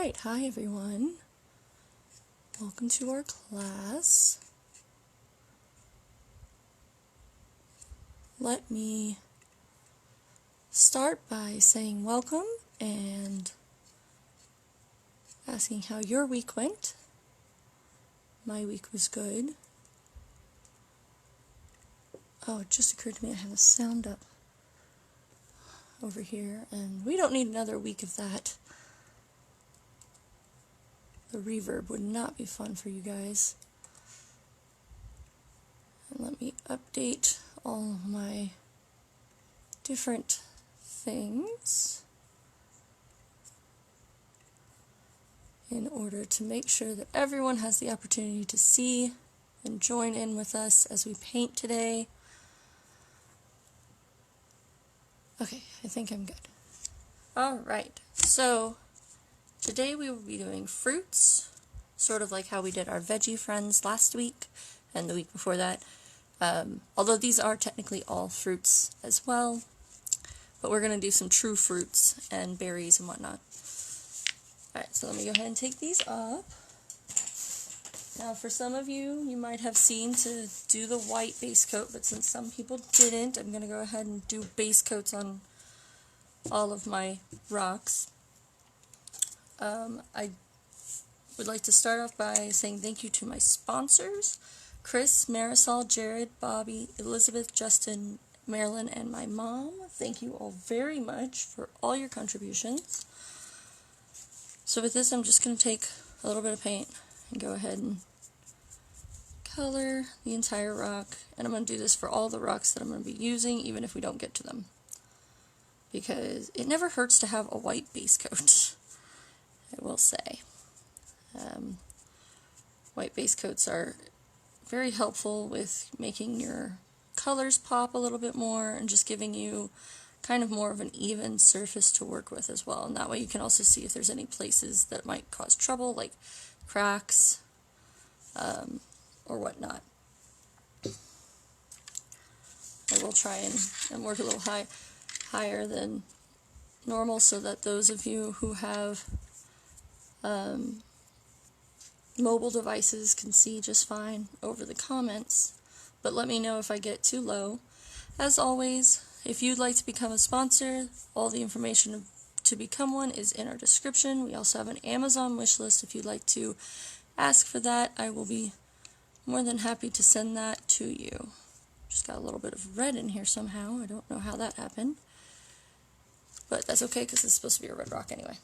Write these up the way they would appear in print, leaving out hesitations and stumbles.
Alright, hi everyone. Welcome to our class. Let me start by saying welcome and asking how your week went. My week was good. Oh, it just occurred to me I have a sound up over here, and we don't need another week of that. The reverb would not be fun for you guys. And let me update all of my different things in order to make sure that everyone has the opportunity to see and join in with us as we paint today. Okay, I think I'm good. Alright, so today we will be doing fruits, sort of like how we did our veggie friends last week and the week before that. Although these are technically all fruits as well, but we're going to do some true fruits and berries and whatnot. Alright, so let me go ahead and take these off. Now for some of you, you might have seen to do the white base coat, but since some people didn't, I'm going to go ahead and do base coats on all of my rocks. I would like to start off by saying thank you to my sponsors, Chris, Marisol, Jared, Bobby, Elizabeth, Justin, Marilyn, and my mom. Thank you all very much for all your contributions. So with this, I'm just going to take a little bit of paint and go ahead and color the entire rock. And I'm going to do this for all the rocks that I'm going to be using, even if we don't get to them, because it never hurts to have a white base coat, I will say. White base coats are very helpful with making your colors pop a little bit more and just giving you kind of more of an even surface to work with as well. And that way you can also see if there's any places that might cause trouble, like cracks or whatnot. I will try and work a little higher than normal so that those of you who have mobile devices can see just fine over the comments, but let me know if I get too low. As always, if you'd like to become a sponsor, all the information to become one is in our description. We also have an Amazon wish list. If you'd like to ask for that, I will be more than happy to send that to you. Just got a little bit of red in here somehow. I don't know how that happened, but that's okay because it's supposed to be a red rock anyway.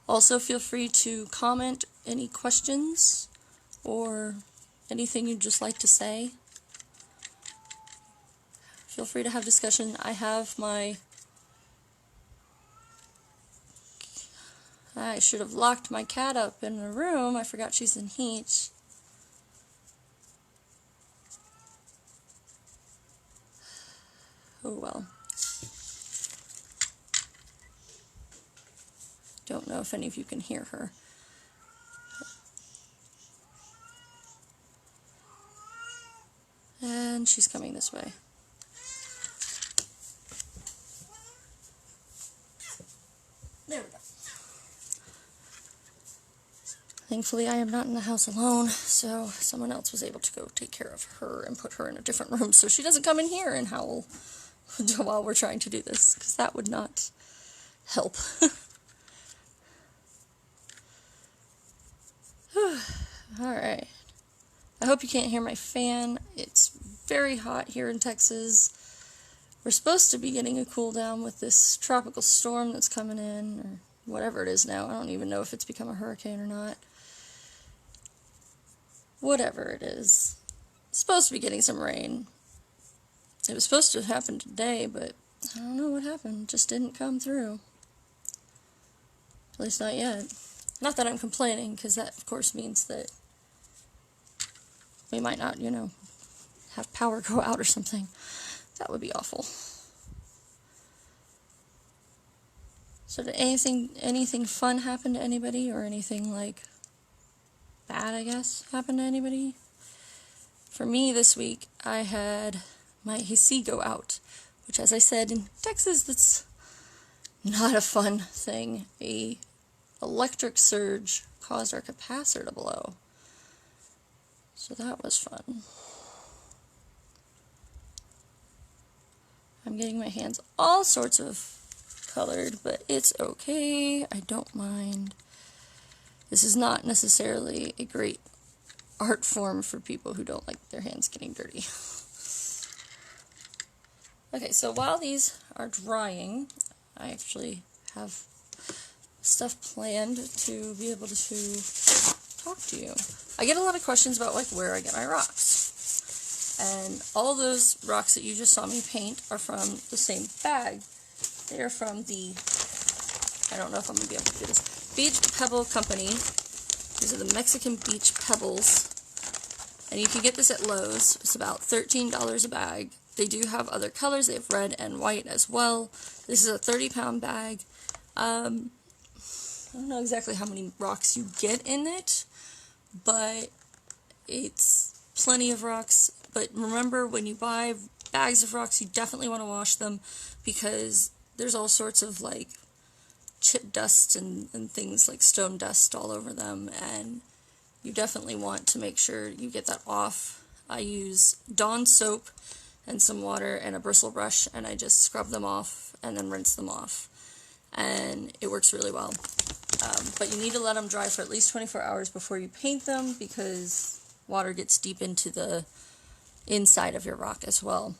Also, feel free to comment any questions or anything you'd just like to say. Feel free to have discussion. I have I should have locked my cat up in a room. I forgot she's in heat. Oh well. Don't know if any of you can hear her. And she's coming this way. There we go. Thankfully, I am not in the house alone, so someone else was able to go take care of her and put her in a different room so she doesn't come in here and howl while we're trying to do this, because that would not help. Alright. I hope you can't hear my fan. It's very hot here in Texas. We're supposed to be getting a cool down with this tropical storm that's coming in, or whatever it is now. I don't even know if it's become a hurricane or not. Whatever it is. It's supposed to be getting some rain. It was supposed to happen today, but I don't know what happened. It just didn't come through. At least not yet. Not that I'm complaining, because that, of course, means that we might not, have power go out or something. That would be awful. So did anything fun happen to anybody, or anything, bad, I guess, happen to anybody? For me this week, I had my AC go out, which, as I said, in Texas, that's not a fun thing. A electric surge caused our capacitor to blow. So that was fun. I'm getting my hands all sorts of colored, but it's okay. I don't mind. This is not necessarily a great art form for people who don't like their hands getting dirty. Okay, so while these are drying, I actually have stuff planned to be able to talk to you. I get a lot of questions about like where I get my rocks. And all those rocks that you just saw me paint are from the same bag. They are from the, I don't know if I'm going to be able to do this, Beach Pebble Company. These are the Mexican beach pebbles. And you can get this at Lowe's. It's about $13 a bag. They do have other colors. They have red and white as well. This is a 30-pound bag. I don't know exactly how many rocks you get in it, but it's plenty of rocks. But remember, when you buy bags of rocks, you definitely want to wash them, because there's all sorts of like chip dust and things like stone dust all over them, and you definitely want to make sure you get that off. I use Dawn soap and some water and a bristle brush, and I just scrub them off and then rinse them off, and it works really well. But you need to let them dry for at least 24 hours before you paint them, because water gets deep into the inside of your rock as well.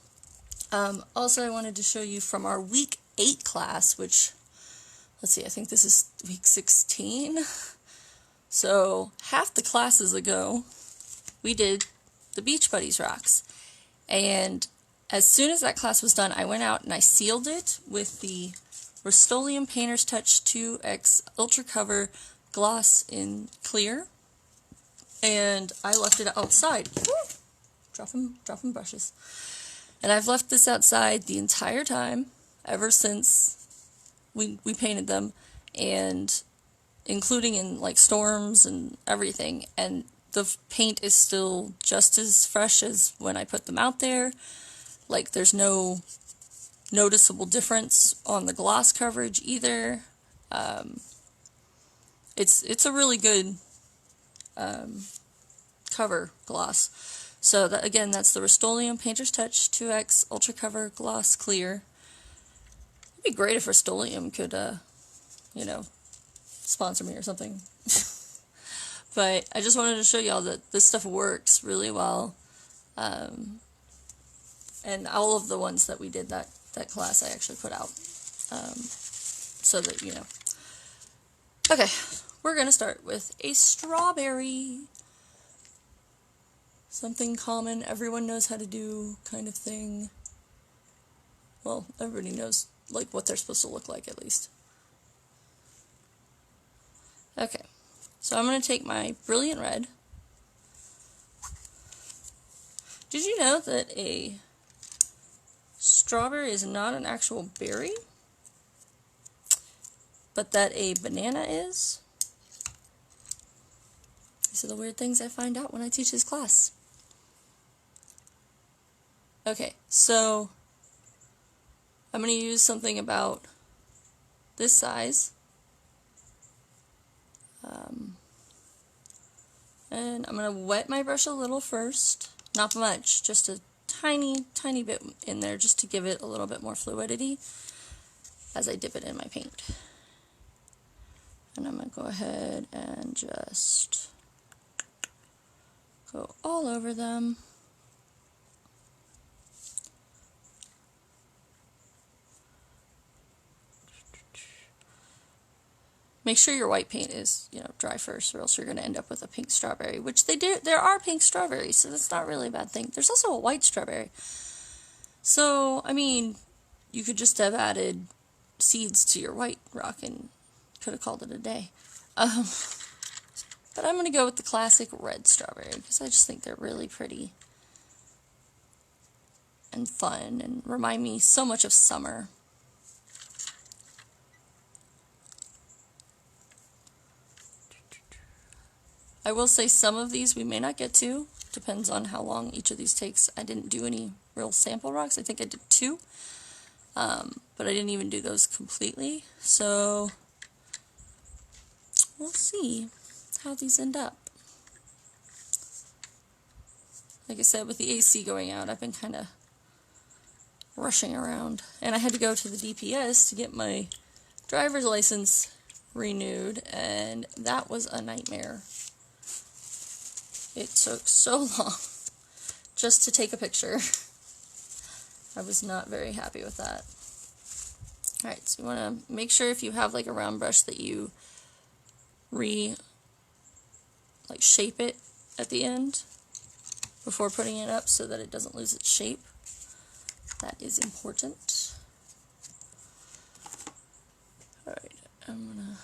Also, I wanted to show you from our week 8 class, which, let's see, I think this is week 16. So half the classes ago, we did the Beach Buddies rocks. And as soon as that class was done, I went out and I sealed it with the Rust-Oleum Painter's Touch 2X Ultra Cover Gloss in clear. And I left it outside. Woo! Dropping brushes. And I've left this outside the entire time, ever since we painted them, and including in like storms and everything, and the paint is still just as fresh as when I put them out there. Like, there's no noticeable difference on the gloss coverage either. It's a really good cover gloss. So that, again, that's the Rust-Oleum Painter's Touch 2X Ultra Cover Gloss Clear. It'd be great if Rust-Oleum could, sponsor me or something. But I just wanted to show y'all that this stuff works really well. And all of the ones that we did that class I actually put out. So that you know. Okay, we're going to start with a strawberry. Something common, everyone knows how to do kind of thing. Well, everybody knows like what they're supposed to look like, at least. Okay, so I'm going to take my Brilliant Red. Did you know that a strawberry is not an actual berry, but that a banana is? These are the weird things I find out when I teach this class. Okay, so I'm going to use something about this size. And I'm going to wet my brush a little first. Not much, just a tiny, tiny bit in there just to give it a little bit more fluidity as I dip it in my paint. And I'm going to go ahead and just go all over them. Make sure your white paint is, dry first, or else you're going to end up with a pink strawberry, which they do. There are pink strawberries, so that's not really a bad thing. There's also a white strawberry. So, I mean, you could just have added seeds to your white rock and could have called it a day. But I'm going to go with the classic red strawberry, because I just think they're really pretty and fun and remind me so much of summer. I will say some of these we may not get to. Depends on how long each of these takes. I didn't do any real sample rocks. I think I did 2. but I didn't even do those completely, so we'll see how these end up. Like I said, with the AC going out, I've been kind of rushing around, and I had to go to the DPS to get my driver's license renewed, and that was a nightmare. It took so long just to take a picture. I was not very happy with that. Alright, so you want to make sure if you have like a round brush that you shape it at the end before putting it up so that it doesn't lose its shape. That is important. Alright, I'm gonna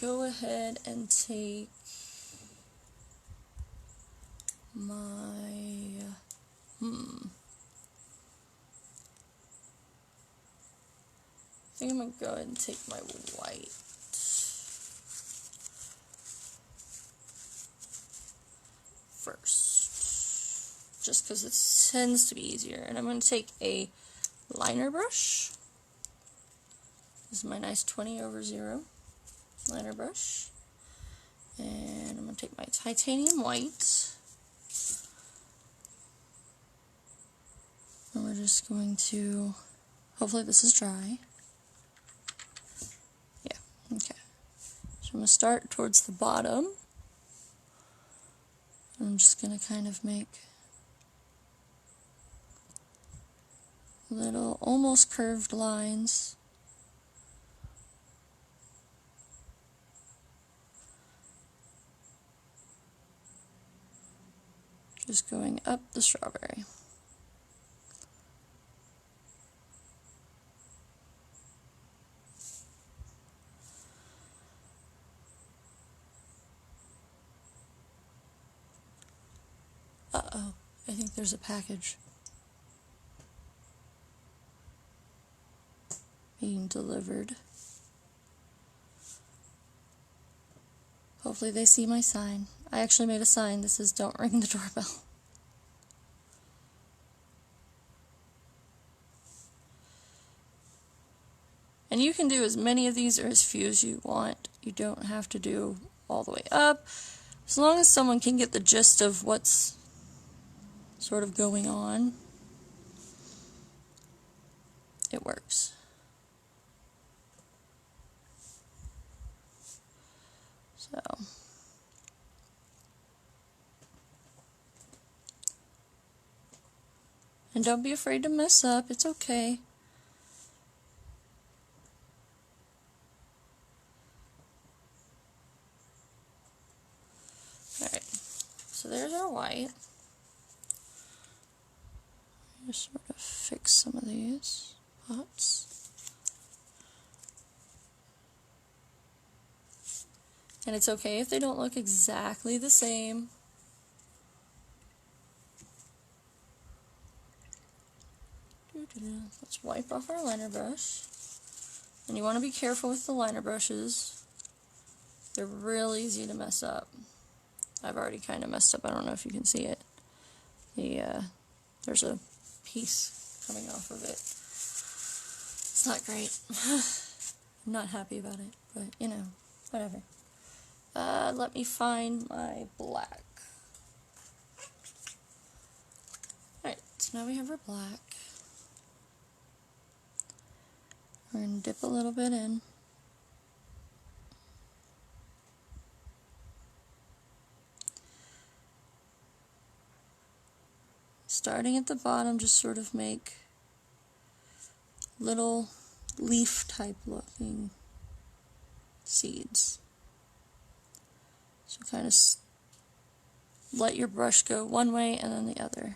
go ahead and take my I think I'm gonna go ahead and take my white. First, just because it tends to be easier. And I'm going to take a liner brush. This is my nice 20/0 liner brush. And I'm going to take my titanium white. And we're just going to, hopefully this is dry. Yeah, okay. So I'm going to start towards the bottom. I'm just going to kind of make little almost curved lines. Just going up the strawberry. Uh-oh, I think there's a package being delivered. Hopefully they see my sign. I actually made a sign that says don't ring the doorbell. And you can do as many of these or as few as you want. You don't have to do all the way up. As long as someone can get the gist of what's sort of going on, it works. So, and don't be afraid to mess up, it's okay. Alright, so there's our white. Just sort of fix some of these spots. And it's okay if they don't look exactly the same. Let's wipe off our liner brush. And you want to be careful with the liner brushes. They're real easy to mess up. I've already kind of messed up. I don't know if you can see it. There's a piece coming off of it. It's not great. I'm not happy about it, but you know, whatever. Let me find my black. Alright, so now we have our black. We're going to dip a little bit in. Starting at the bottom, just sort of make little leaf type looking seeds. So kind of let your brush go one way and then the other.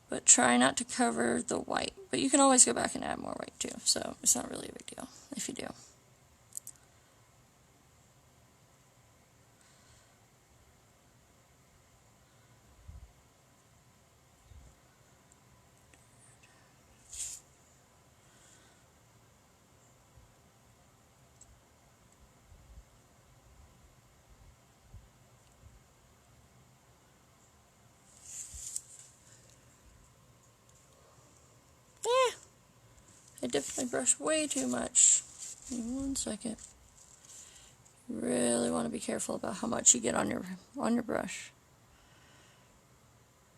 But try not to cover the white. But you can always go back and add more white too, so it's not really a big deal if you do. dipped my brush way too much. Give me 1 second. You really want to be careful about how much you get on your brush.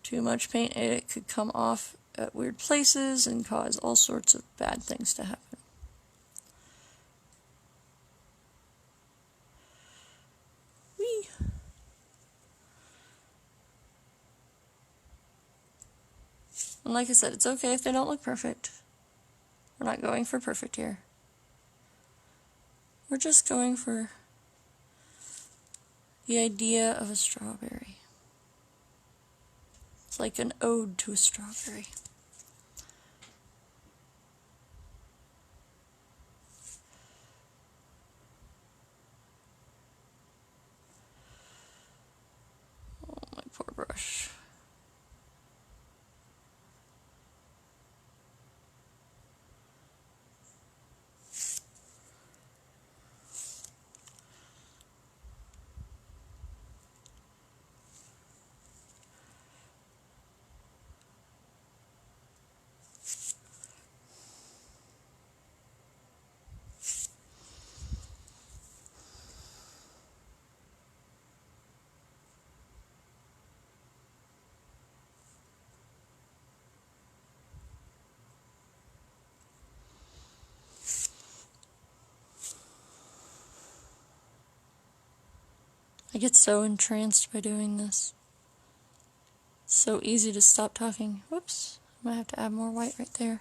Too much paint, it could come off at weird places and cause all sorts of bad things to happen. Whee! And like I said, it's okay if they don't look perfect. We're not going for perfect here. We're just going for the idea of a strawberry. It's like an ode to a strawberry. Oh, my poor brush. I get so entranced by doing this. It's so easy to stop talking. Whoops, I might have to add more white right there.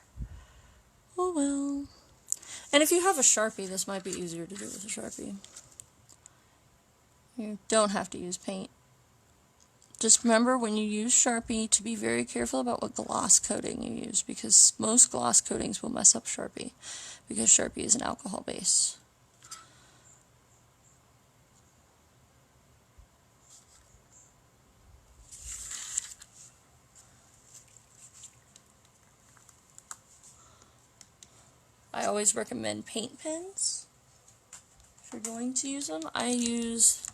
Oh well. And if you have a Sharpie, this might be easier to do with a Sharpie. You don't have to use paint. Just remember when you use Sharpie to be very careful about what gloss coating you use, because most gloss coatings will mess up Sharpie, because Sharpie is an alcohol base. I always recommend paint pens if you're going to use them. I use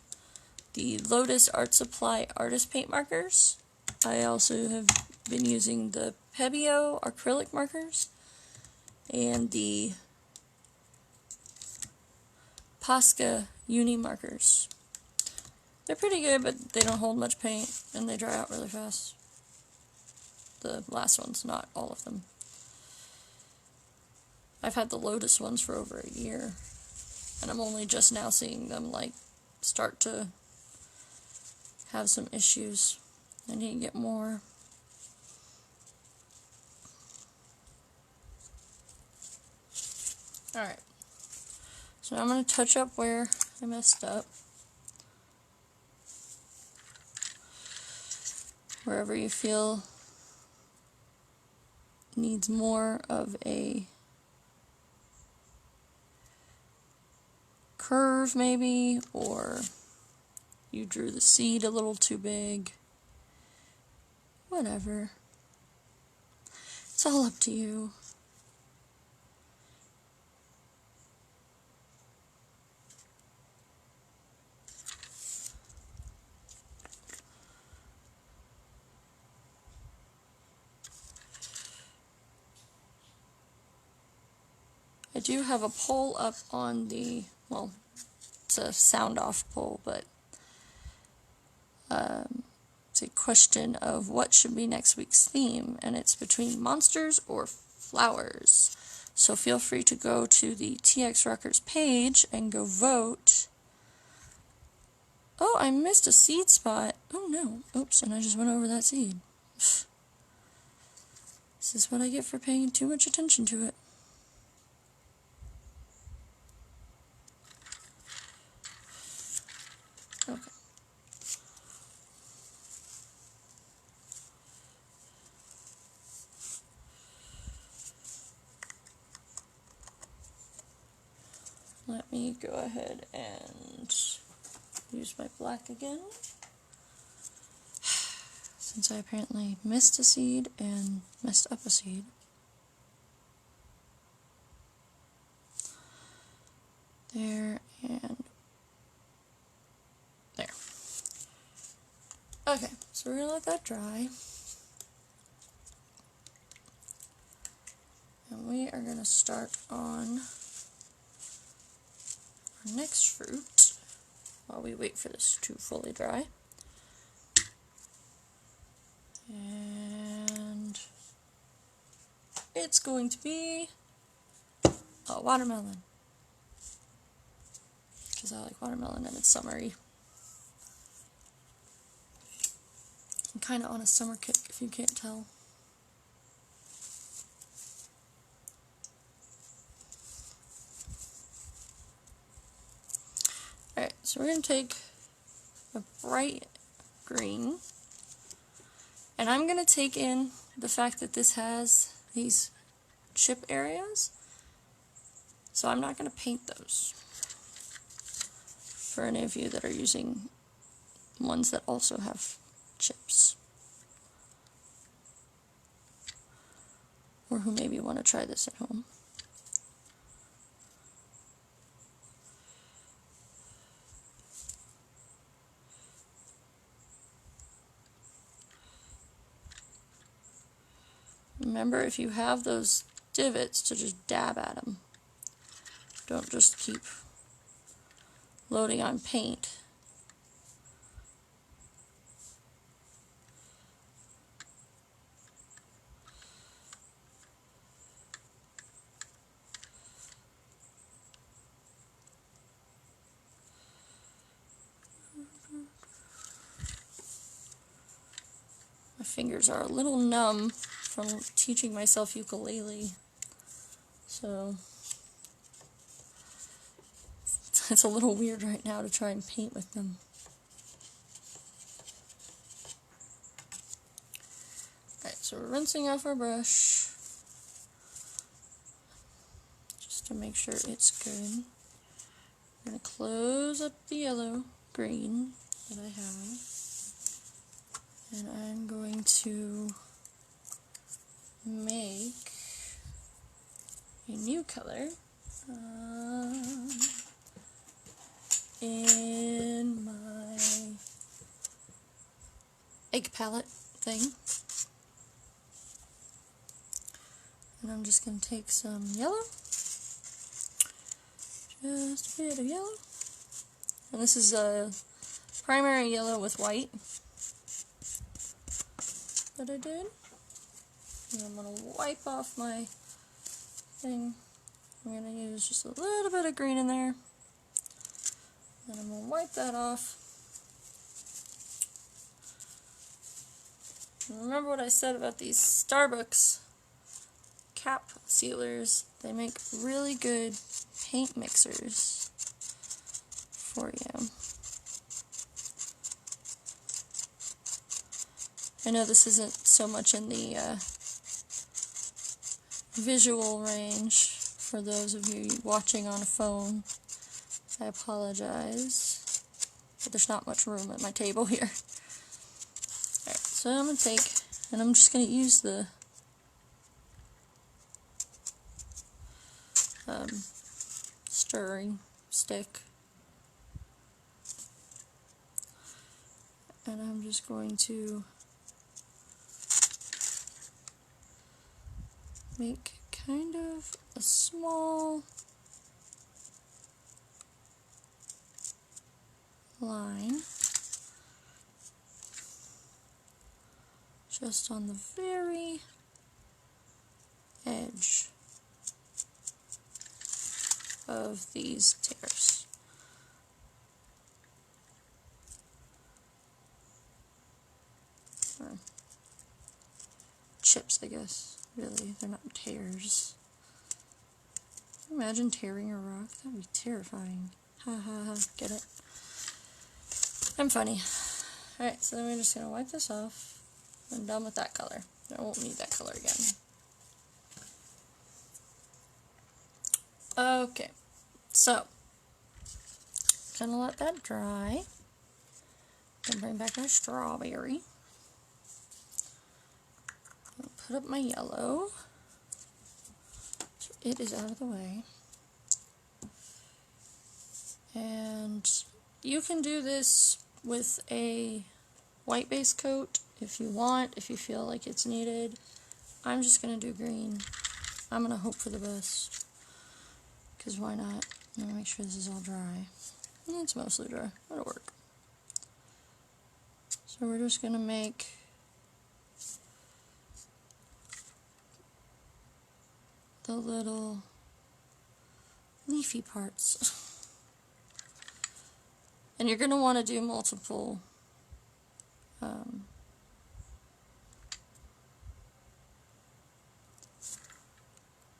the Lotus Art Supply Artist Paint Markers. I also have been using the Pebeo acrylic markers and the Posca uni markers. They're pretty good, but they don't hold much paint and they dry out really fast. The last ones, not all of them. I've had the Lotus ones for over a year, and I'm only just now seeing them like start to have some issues. I need to get more. Alright, so I'm going to touch up where I messed up. Wherever you feel needs more of a curve maybe, or you drew the seed a little too big. Whatever. It's all up to you. I do have a poll up on the, well, it's a sound off poll, but it's a question of what should be next week's theme, and it's between monsters or flowers. So feel free to go to the TX Records page and go vote. Oh, I missed a seed spot. Oh no. Oops, and I just went over that seed. This is what I get for paying too much attention to it. Okay. Let me go ahead and use my black again, since I apparently missed a seed and messed up a seed. There and there. Okay, so we're going to let that dry. And we are going to start on our next fruit while we wait for this to fully dry. And it's going to be a watermelon, because I like watermelon and it's summery. I'm kind of on a summer kick, if you can't tell. Alright, so we're going to take a bright green, and I'm going to take in the fact that this has these chip areas, so I'm not going to paint those for any of you that are using ones that also have chips, or who maybe want to try this at home. Remember, if you have those divots, to just dab at them. Don't just keep loading on paint. My fingers are a little numb from teaching myself ukulele, so it's a little weird right now to try and paint with them. Alright, so we're rinsing off our brush just to make sure it's good. I'm going to close up the yellow green that I have, and I'm going to make a new color in my egg palette thing. And I'm just going to take some yellow, just a bit of yellow, and this is a primary yellow with white that I did. And I'm going to wipe off my thing. I'm going to use just a little bit of green in there. And I'm going to wipe that off. And remember what I said about these Starbucks cap sealers. They make really good paint mixers for you. I know this isn't so much in the visual range for those of you watching on a phone. I apologize, but there's not much room at my table here. Alright, so I'm going to take, and I'm just going to use the stirring stick, and I'm just going to make kind of a small line just on the very edge of these tears. Or chips, I guess. Really, they're not tears. Imagine tearing a rock. That would be terrifying. Ha ha ha. Get it? I'm funny. Alright, so then we're just going to wipe this off. I'm done with that color. I won't need that color again. Okay, so gonna let that dry. Gonna bring back my strawberry. I'll put up my yellow. So it is out of the way. And you can do this with a white base coat if you want, if you feel like it's needed. I'm just gonna do green I'm going to hope for the best. Because why not? I'm going to make sure this is all dry. It's mostly dry. That'll work. So we're just going to make the little leafy parts. And you're going to want to do multiple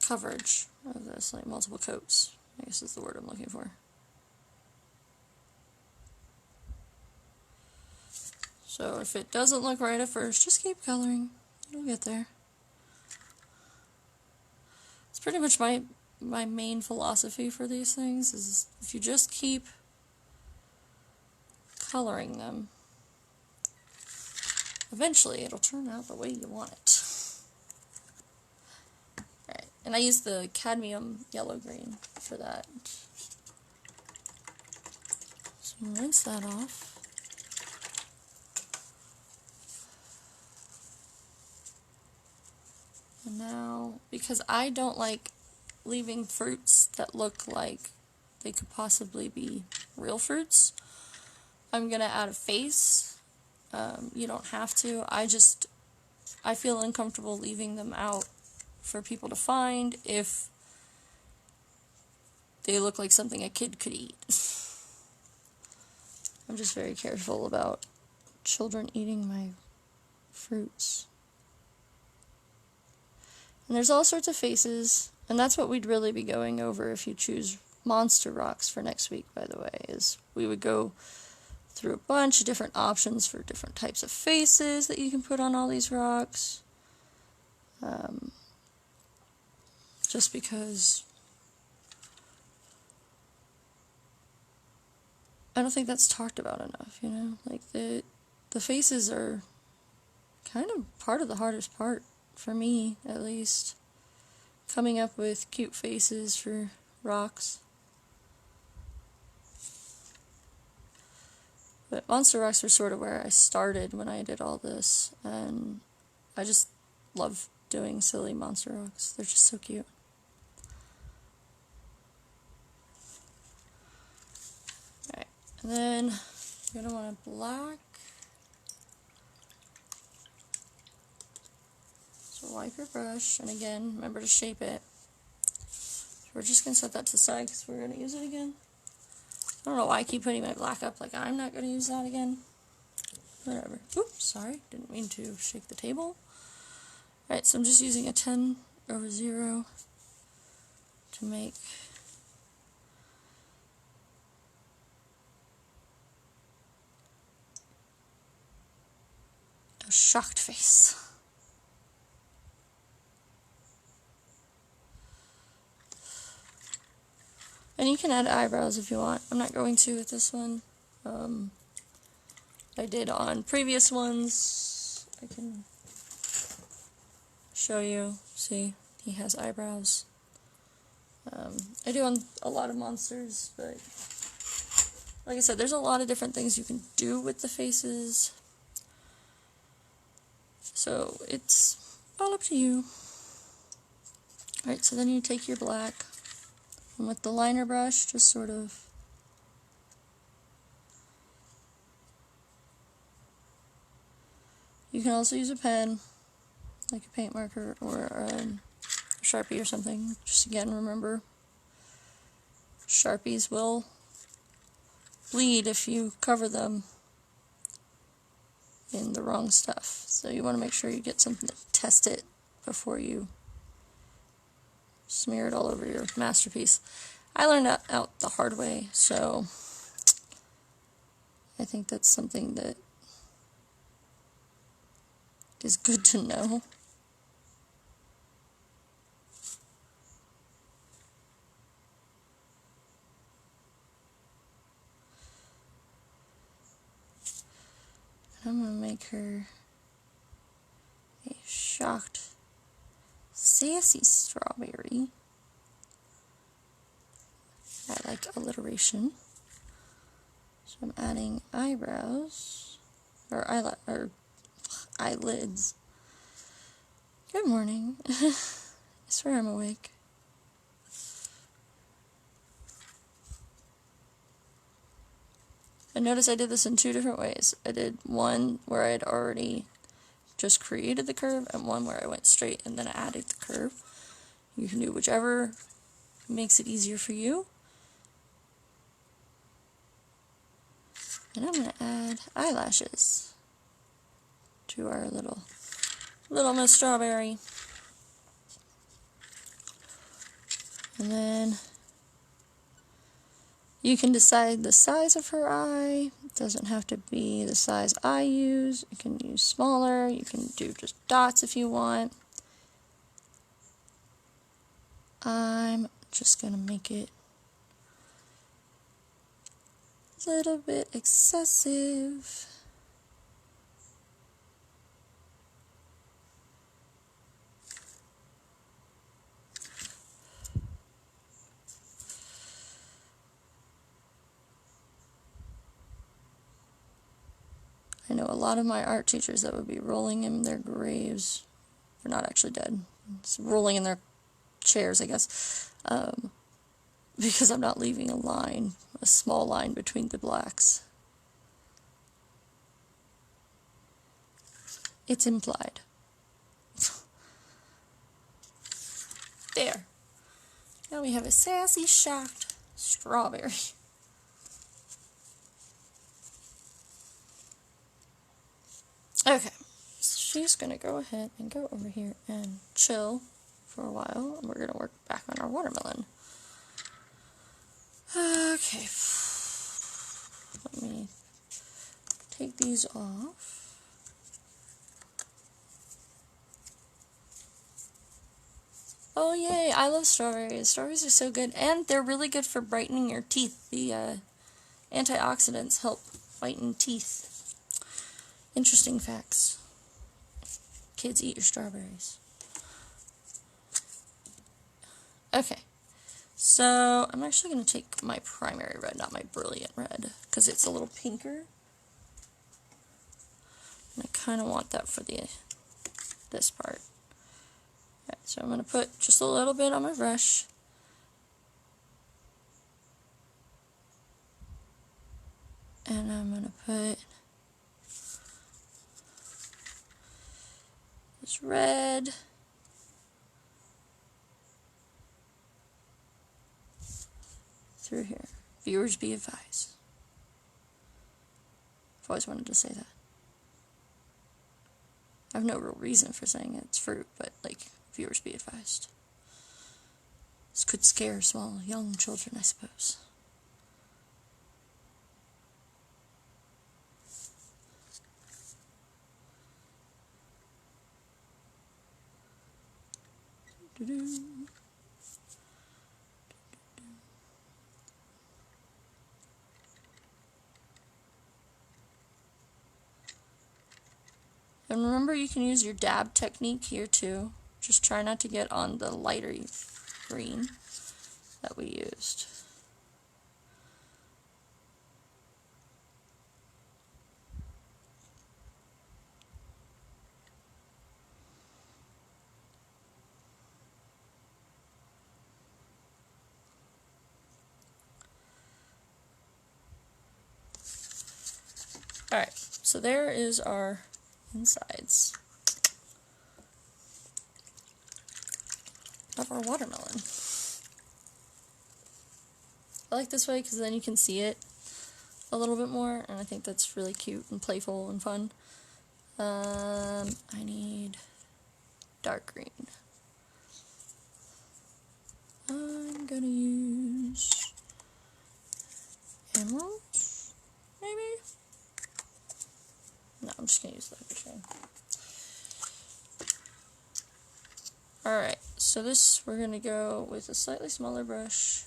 coverage of this, like multiple coats, I guess is the word I'm looking for. So if it doesn't look right at first, just keep coloring. It'll get there. It's pretty much my main philosophy for these things, is if you just keep coloring them, eventually it'll turn out the way you want it. Alright, and I use the cadmium yellow-green for that. So rinse that off. And now, because I don't like leaving fruits that look like they could possibly be real fruits, I'm going to add a face. You don't have to. I feel uncomfortable leaving them out for people to find if they look like something a kid could eat. I'm just very careful about children eating my fruits. And there's all sorts of faces, and that's what we'd really be going over if you choose monster rocks for next week, by the way, is we would go through a bunch of different options for different types of faces that you can put on all these rocks. Just because I don't think that's talked about enough, you know? Like, the faces are kind of part of the hardest part, for me, at least. Coming up with cute faces for rocks. But monster rocks were sort of where I started when I did all this, and I just love doing silly monster rocks. They're just so cute. Alright, and then you're going to want a black. So wipe your brush, and again, remember to shape it. So we're just going to set that to the side because we're going to use it again. I don't know why I keep putting my black up, like I'm not going to use that again. Whatever. Oops, sorry, didn't mean to shake the table. Alright, so I'm just using a 10/0 to make a shocked face. And you can add eyebrows if you want. I'm not going to with this one. I did on previous ones. I can show you. See, he has eyebrows. I do on a lot of monsters, but like I said, there's a lot of different things you can do with the faces. So it's all up to you. Alright, so then you take your black, and with the liner brush, just sort of you can also use a pen, like a paint marker or a Sharpie or something. Just again, remember, Sharpies will bleed if you cover them in the wrong stuff. So you want to make sure you get something to test it before you smear it all over your masterpiece. I learned that out the hard way, so I think that's something that is good to know. I'm going to make her a shocked, sassy strawberry. I like alliteration. So I'm adding eyebrows, or eyelids. Good morning. swear I'm awake. And notice I did this in two different ways. I did one where I'd already just created the curve, and one where I went straight and then added the curve. You can do whichever makes it easier for you. And I'm going to add eyelashes to our little Miss Strawberry. And then you can decide the size of her eye. It doesn't have to be the size I use. You can use smaller. You can do just dots if you want. I'm just going to make it a little bit excessive. I know a lot of my art teachers that would be rolling in their graves. They're not actually dead. It's rolling in their chairs, I guess. Because I'm not leaving a small line between the blacks. It's implied. There. Now we have a sassy, shocked strawberry. Okay, so she's going to go ahead and go over here and chill for a while, and we're going to work back on our watermelon. Okay, let me take these off. Oh yay, I love strawberries. Strawberries are so good, and they're really good for brightening your teeth. The antioxidants help whiten teeth. Interesting facts. Kids, eat your strawberries. Okay, so I'm actually going to take my primary red, not my brilliant red, because it's a little pinker. And I kind of want that for this part. Alright, so I'm going to put just a little bit on my brush. And I'm going to put this red through here. Viewers be advised. I've always wanted to say that. I have no real reason for saying it's fruit, but like, viewers be advised. This could scare small, young children, I suppose. And remember, you can use your dab technique here too. Just try not to get on the lighter green that we used. Alright, so there is our insides of our watermelon. I like this way because then you can see it a little bit more, and I think that's really cute and playful and fun. I need dark green. I'm gonna use emerald, maybe? No, I'm just gonna use the shade. Alright, so this, we're gonna go with a slightly smaller brush.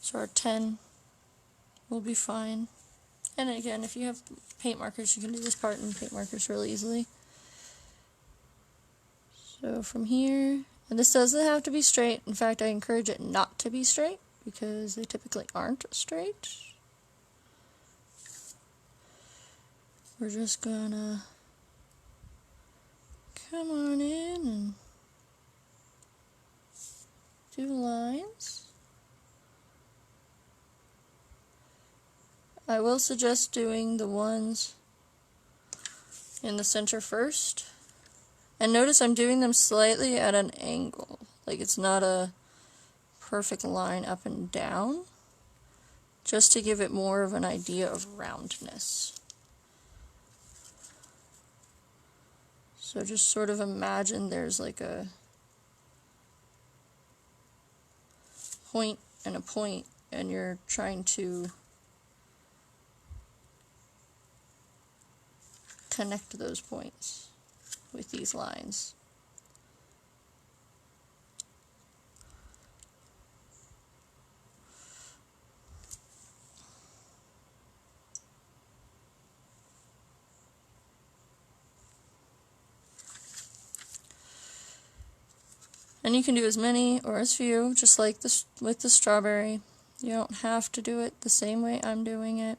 So our 10 will be fine. And again, if you have paint markers, you can do this part in paint markers really easily. So from here, and this doesn't have to be straight. In fact, I encourage it not to be straight because they typically aren't straight. We're just gonna come on in and 2 lines. I will suggest doing the ones in the center first. And notice I'm doing them slightly at an angle. Like it's not a perfect line up and down, just to give it more of an idea of roundness. So just sort of imagine there's like a point and a point, and you're trying to connect those points with these lines. And you can do as many or as few, just like this with the strawberry. You don't have to do it the same way I'm doing it.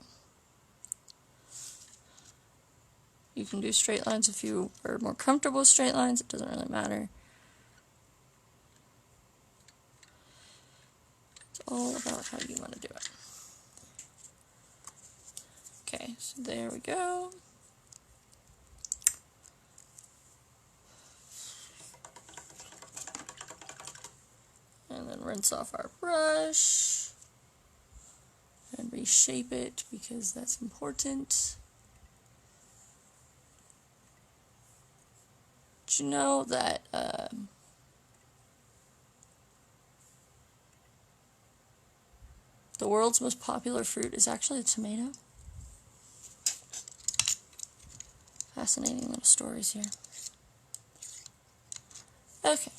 You can do straight lines if you are more comfortable with straight lines. It doesn't really matter. It's all about how you want to do it. Okay, so there we go. And then rinse off our brush and reshape it because that's important. Did you know that the world's most popular fruit is actually a tomato? Fascinating little stories here. Okay,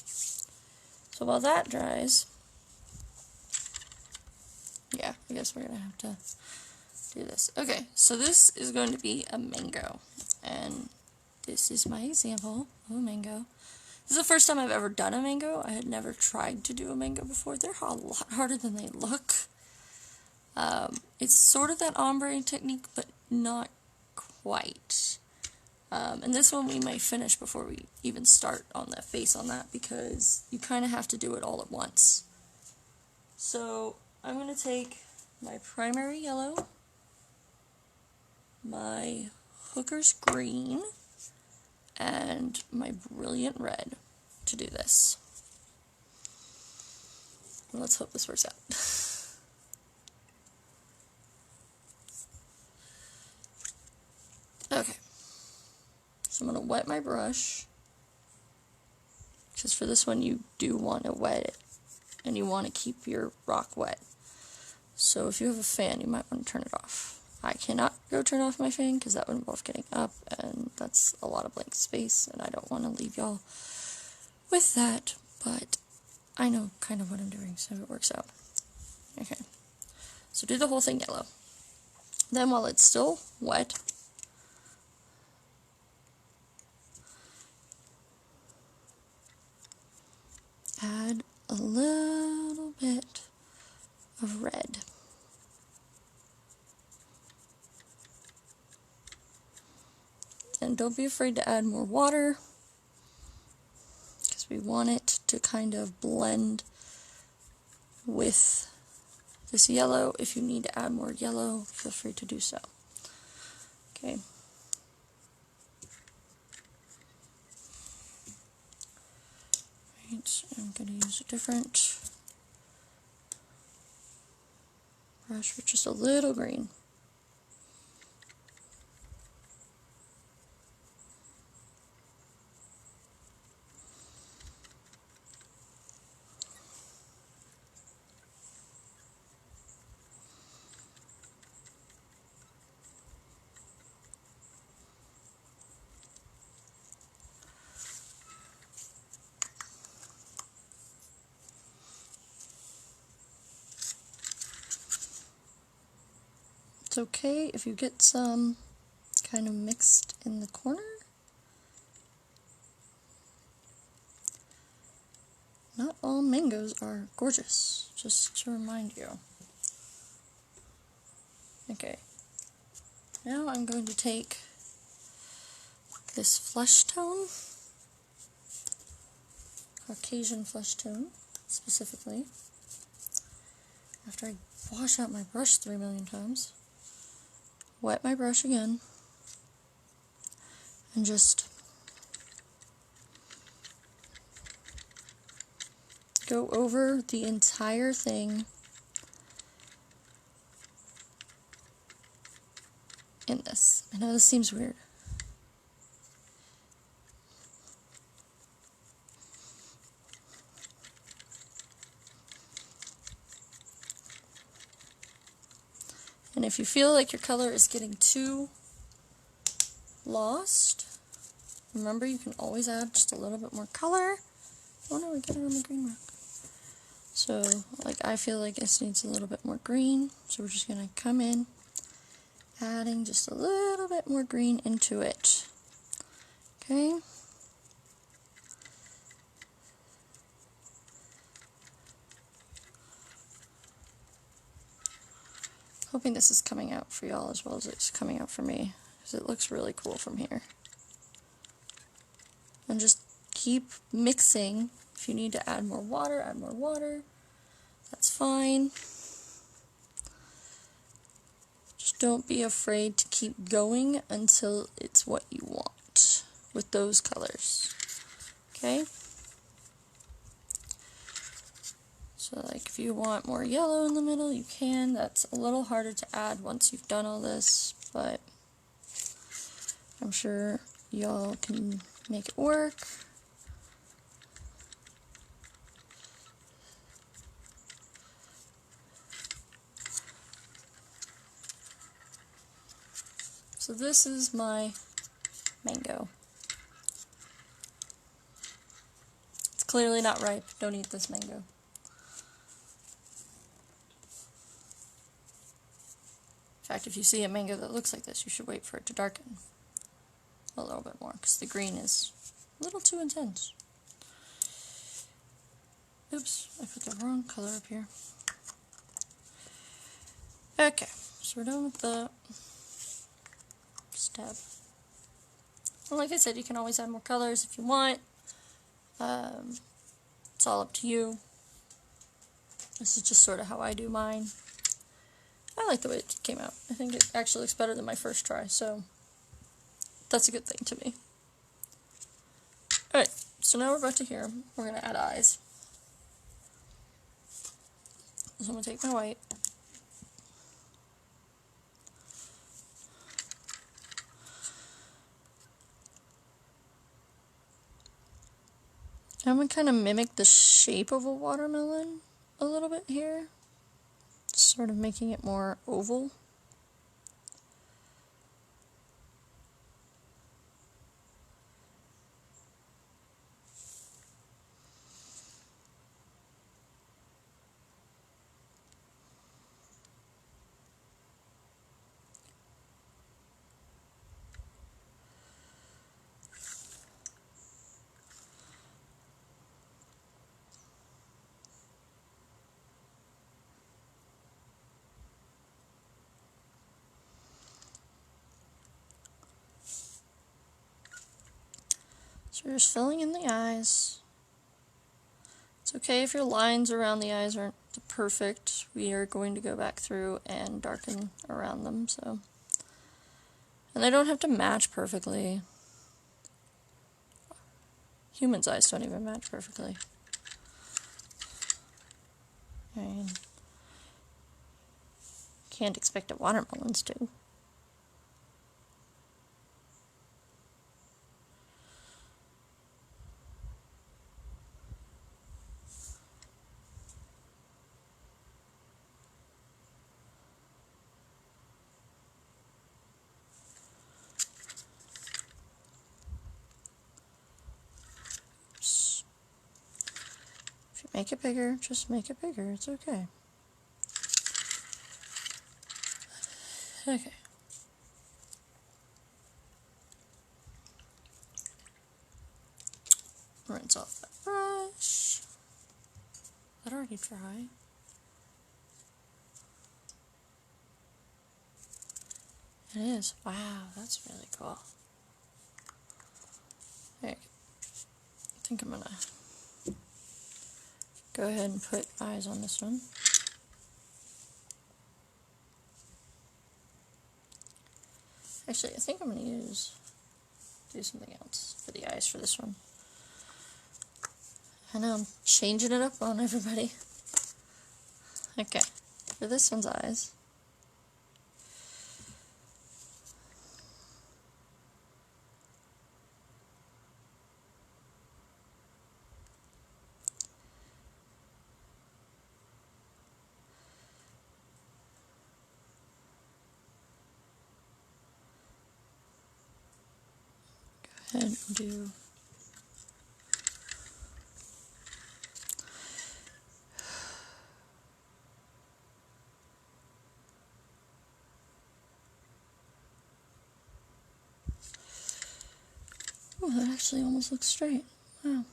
so while that dries, yeah, I guess we're going to have to do this. Okay, so this is going to be a mango, and this is my example of a mango. This is the first time I've ever done a mango. I had never tried to do a mango before. They're a lot harder than they look. It's sort of that ombre technique, but not quite. And this one we might finish before we even start on the face on that, because you kind of have to do it all at once. So I'm going to take my primary yellow, my Hooker's green, and my brilliant red to do this. Let's hope this works out. Okay, so I'm going to wet my brush, because for this one you do want to wet it, and you want to keep your rock wet. So if you have a fan, you might want to turn it off. I cannot go turn off my fan because that would involve getting up, and that's a lot of blank space, and I don't want to leave y'all with that, but I know kind of what I'm doing, so it works out. Okay, so do the whole thing yellow. Then while it's still wet, add a little bit of red. And don't be afraid to add more water, because we want it to kind of blend with this yellow. If you need to add more yellow, feel free to do so. Okay. Right, I'm going to use a different brush with just a little green. It's okay if you get some kind of mixed in the corner. Not all mangoes are gorgeous, just to remind you. Okay, now I'm going to take this flesh tone, Caucasian flesh tone, specifically, after I wash out my brush 3 million times, wet my brush again, and just go over the entire thing in this. I know this seems weird. And if you feel like your color is getting too lost, remember you can always add just a little bit more color. Oh no, we get it on the green rock. So, like, I feel like this needs a little bit more green, so we're just going to come in, adding just a little bit more green into it. Okay? Hoping this is coming out for y'all as well as it's coming out for me, because it looks really cool from here. And just keep mixing. If you need to add more water, that's fine. Just don't be afraid to keep going until it's what you want with those colors. Okay? So like if you want more yellow in the middle, you can. That's a little harder to add once you've done all this, but I'm sure y'all can make it work. So this is my mango. It's clearly not ripe. Don't eat this mango. In fact, if you see a mango that looks like this, you should wait for it to darken a little bit more, because the green is a little too intense. Oops, I put the wrong color up here. Okay, so we're done with the step. And like I said, you can always add more colors if you want. It's all up to you. This is just sort of how I do mine. I like the way it came out. I think it actually looks better than my first try, so that's a good thing to me. Alright, so now we're about to here. We're going to add eyes. So I'm going to take my white. I'm going to kind of mimic the shape of a watermelon a little bit here. Sort of making it more oval. So we're just filling in the eyes. It's okay if your lines around the eyes aren't perfect. We are going to go back through and darken around them, so. And they don't have to match perfectly. Humans' eyes don't even match perfectly. I mean, can't expect a watermelon's to. If you make it bigger, just make it bigger. It's okay. Okay. Rinse off that brush. Is that already dry? It is. Wow, that's really cool. Okay. I think I'm gonna go ahead and put eyes on this one. Actually, I think I'm going to do something else for the eyes for this one. I know I'm changing it up on everybody. Okay, for this one's eyes. Go ahead and do oh, that actually almost looks straight. Wow.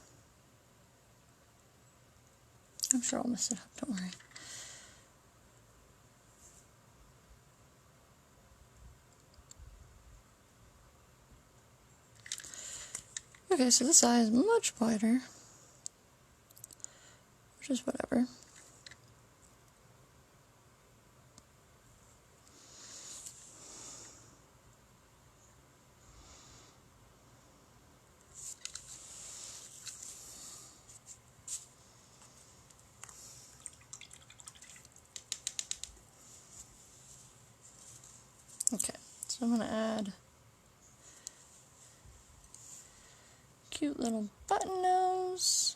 I'm sure I'll mess it up, don't worry. Okay, so this eye is much wider, which is whatever. Okay, so I'm going to add cute little button nose.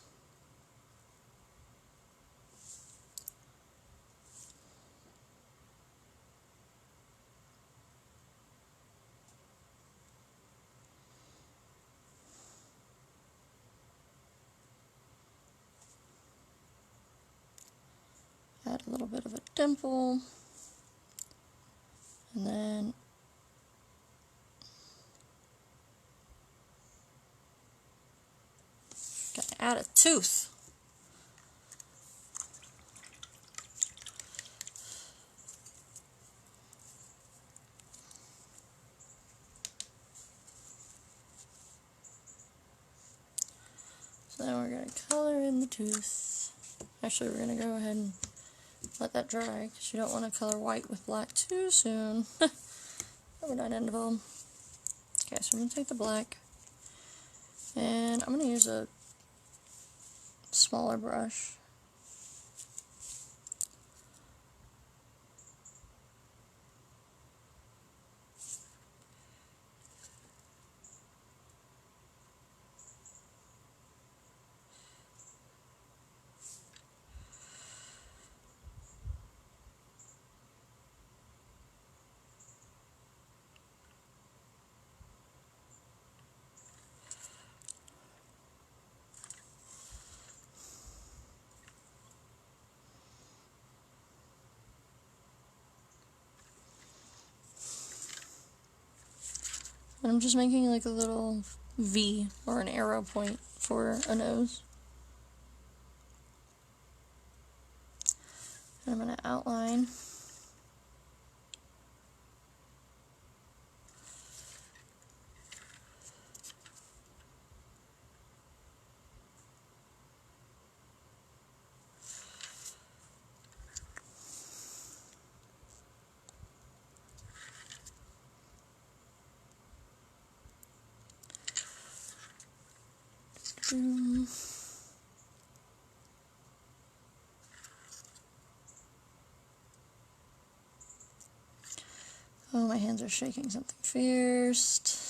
Add a little bit of a dimple. And then gotta add a tooth. So then we're going to color in the tooth. Actually, we're going to go ahead and let that dry because you don't want to color white with black too soon. That would not end well. Okay, so I'm going to take the black and I'm going to use a smaller brush. And I'm just making like a little V or an arrow point for a nose. And I'm going to outline. Oh, my hands are shaking something fierce.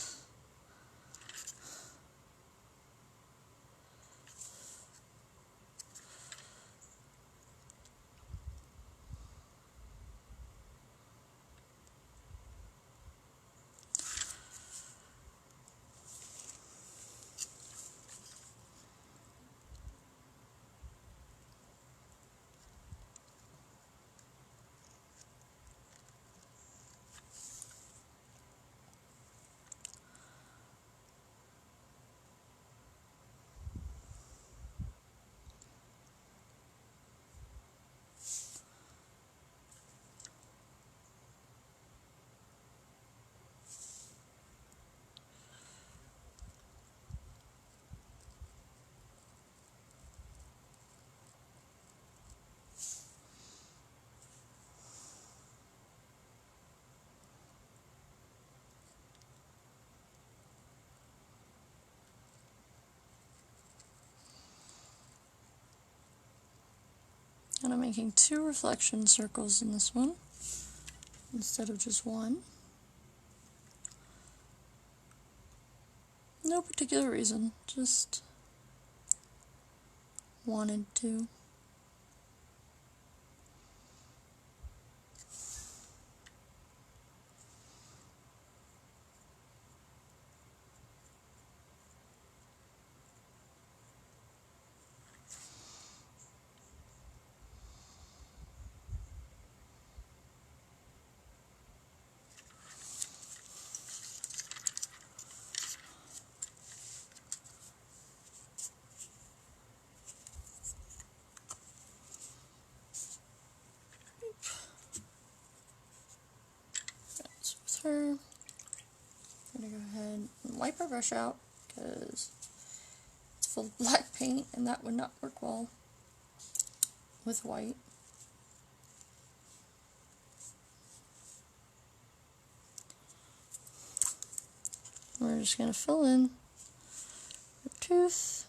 making 2 reflection circles in this one instead of just one. No particular reason, just wanted to. That's with her. I'm going to go ahead and wipe our brush out because it's full of black paint and that would not work well with white. We're just going to fill in the tooth.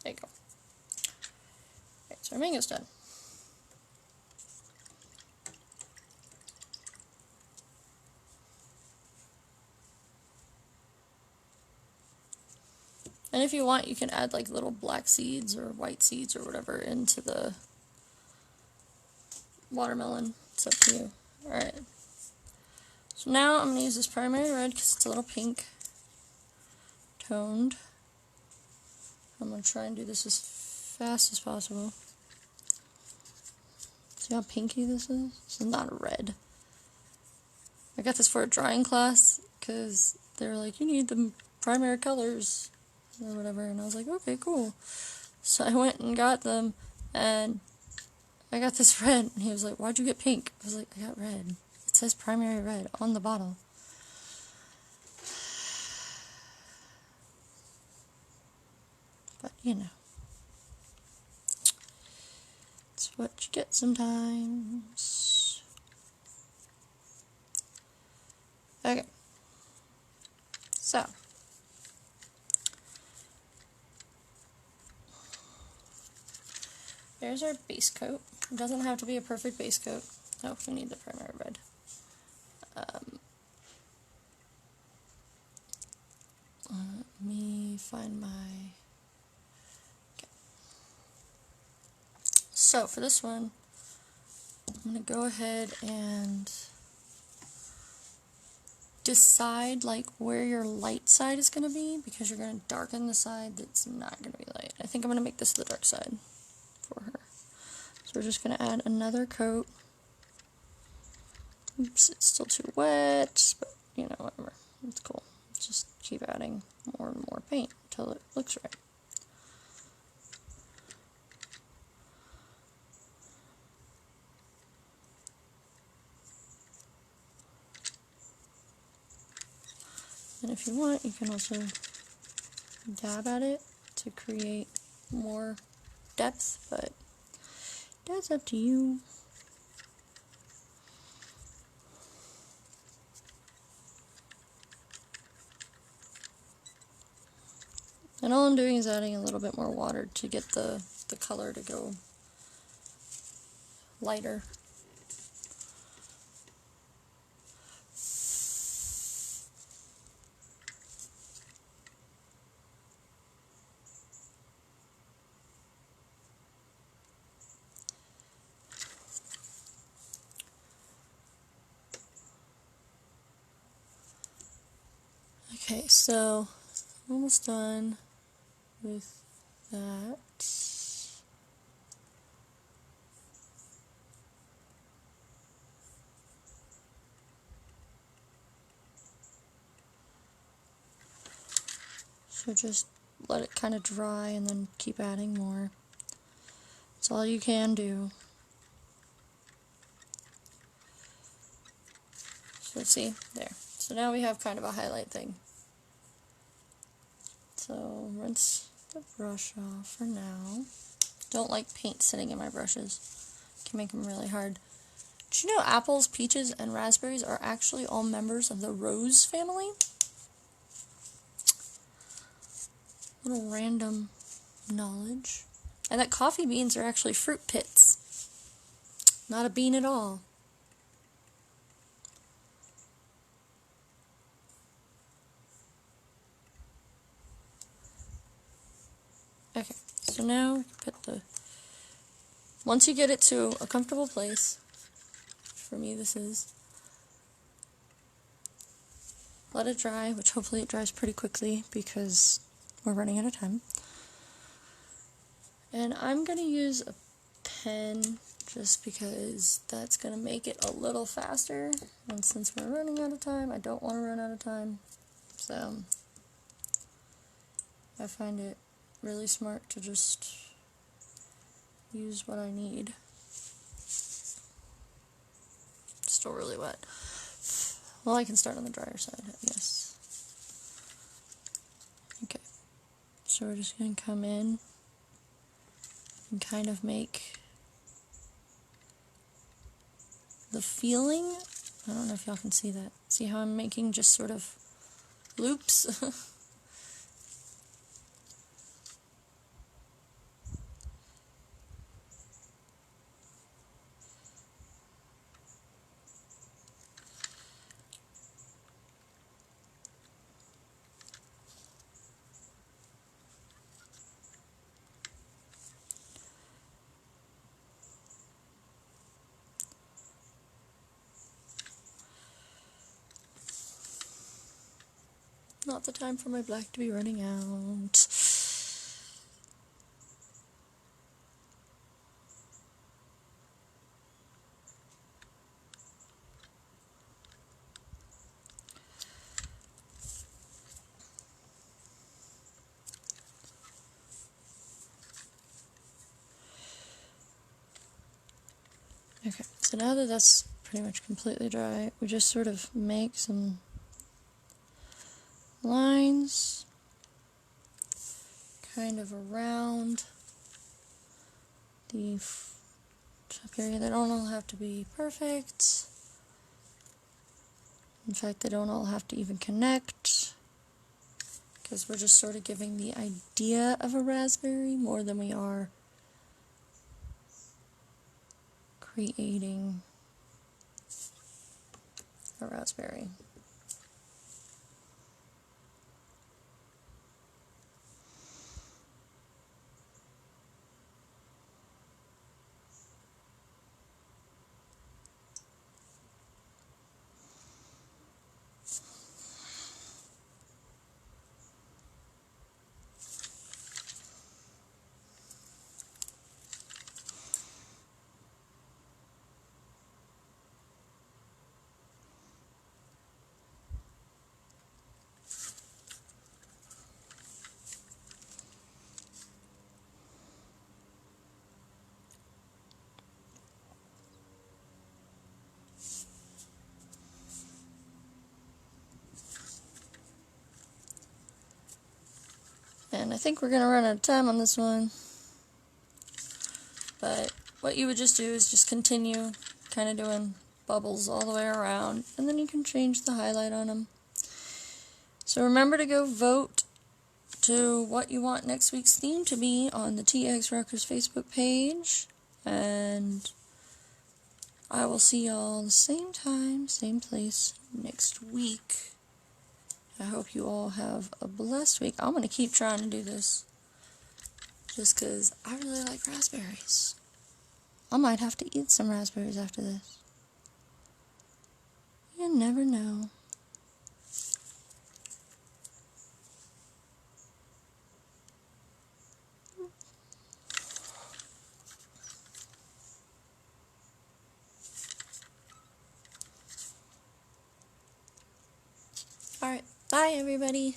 There you go. Okay, so our mango's done. And if you want, you can add like little black seeds or white seeds or whatever into the watermelon. It's up to you. Alright. So now I'm going to use this primary red because it's a little pink toned. I'm going to try and do this as fast as possible. See how pinky this is? This is not a red. I got this for a drawing class because they were like, you need the primary colors or whatever, and I was like, okay, cool. So I went and got them, and I got this red, and he was like, why'd you get pink? I was like, I got red. It says primary red on the bottle. But, you know, it's what you get sometimes. Okay. So, there's our base coat. It doesn't have to be a perfect base coat. Oh, we need the primary red. Let me find my... Okay. So, for this one, I'm going to go ahead and decide like where your light side is going to be, because you're going to darken the side that's not going to be light. I think I'm going to make this the dark side for her. So we're just going to add another coat. Oops, it's still too wet, but you know, whatever. It's cool. Just keep adding more and more paint until it looks right. And if you want, you can also dab at it to create more depth, but that's up to you. And all I'm doing is adding a little bit more water to get the color to go lighter. Okay, so I'm almost done with that. So just let it kind of dry and then keep adding more. That's all you can do. So let's see, there. So now we have kind of a highlight thing. So rinse the brush off for now. Don't like paint sitting in my brushes. Can make them really hard. Did you know apples, peaches, and raspberries are actually all members of the rose family? Little random knowledge. And that coffee beans are actually fruit pits. Not a bean at all. Okay, so now we can put the... Once you get it to a comfortable place, for me this is, let it dry, which hopefully it dries pretty quickly because we're running out of time. And I'm going to use a pen just because that's going to make it a little faster. And since we're running out of time, I don't want to run out of time. So I find it really smart to just use what I need. Still really wet. Well, I can start on the drier side, I guess. Okay, so we're just going to come in and kind of make the feeling. I don't know if y'all can see that. See how I'm making just sort of loops? Not the time for my black to be running out. Okay, so now that that's pretty much completely dry, we just sort of make some lines kind of around the top area. They don't all have to be perfect. In fact, they don't all have to even connect, because we're just sort of giving the idea of a raspberry more than we are creating a raspberry. And I think we're going to run out of time on this one. But what you would just do is just continue kind of doing bubbles all the way around, and then you can change the highlight on them. So remember to go vote to what you want next week's theme to be on the TX Rockers Facebook page. And I will see y'all the same time, same place next week. I hope you all have a blessed week. I'm going to keep trying to do this just because I really like raspberries. I might have to eat some raspberries after this. You never know. Alright, bye everybody.